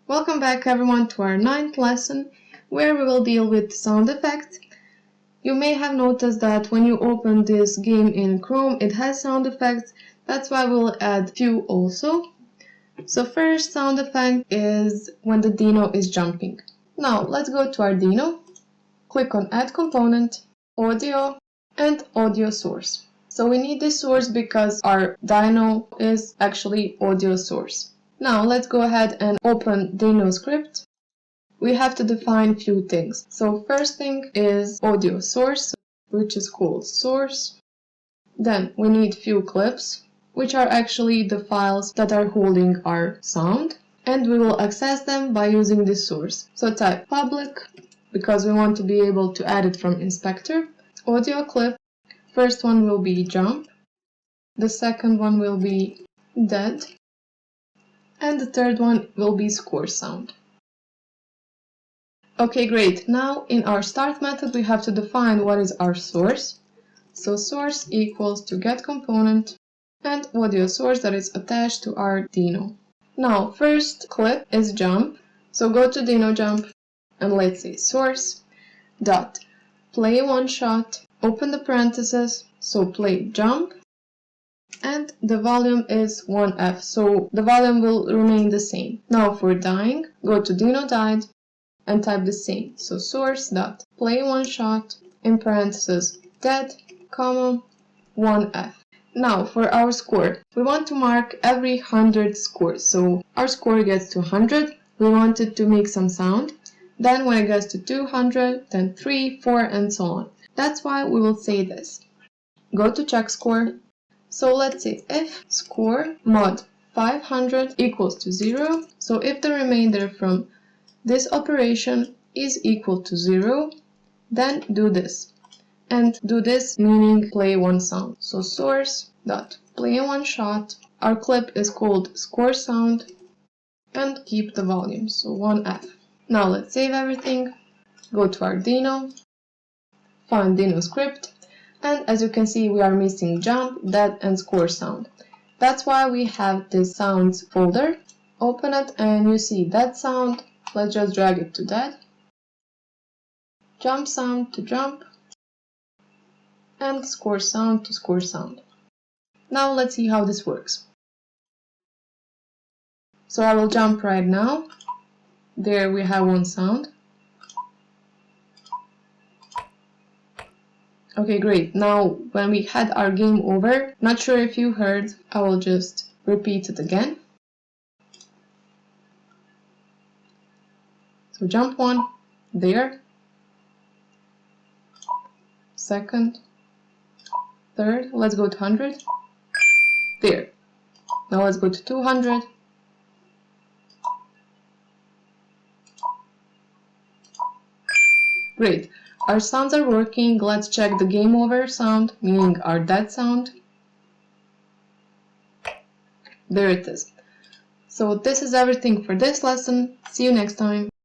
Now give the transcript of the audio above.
Welcome back everyone to our 9th lesson where we will deal with sound effects. You may have noticed that when you open this game in Chrome it has sound effects, that's why we'll add few also. So first sound effect is when the dino is jumping. Now let's go to our dino, click on add component, audio and audio source. So we need this source because our dino is actually audio source. Now let's go ahead and open Dino script. We have to define few things. So first thing is audio source, which is called source. Then we need few clips, which are actually the files that are holding our sound, and we will access them by using this source. So type public, because we want to be able to add it from inspector. Audio clip, first one will be jump, the second one will be dead, and the third one will be score sound. Okay, great. Now in our start method we have to define what is our source. So source equals to get component and audio source that is attached to our dino. Now first clip is jump. So go to dino jump and let's say source dot play one shot, open the parentheses, so play jump, and the volume is 1F, so the volume will remain the same. Now for dying, go to dino died and type the same. So source dot play one shot in parentheses dead, comma 1F. Now for our score, we want to mark every 100 scores. So our score gets to 100, we want it to make some sound. Then when it gets to 200, then 3, 4, and so on. That's why we will say this. Go to check score. So let's say if score mod 500 equals to 0, so if the remainder from this operation is equal to 0, then do this. And do this meaning play one sound. So source dot play one shot, our clip is called score sound, and keep the volume, so 1F. Now let's save everything, go to our dino, find dino script, and as you can see we are missing jump, dead, and score sound. That's why we have this sounds folder. Open it and you see dead sound, let's just drag it to dead, jump sound to jump, and score sound to score sound. Now let's see how this works. So I will jump right now. There we have one sound. Okay, great. Now, when we had our game over, not sure if you heard, I will just repeat it again. So jump one, there. Second, third, let's go to 100. There. Now let's go to 200. Great. Our sounds are working. Let's check the game over sound, meaning our dead sound. There it is. So this is everything for this lesson. See you next time.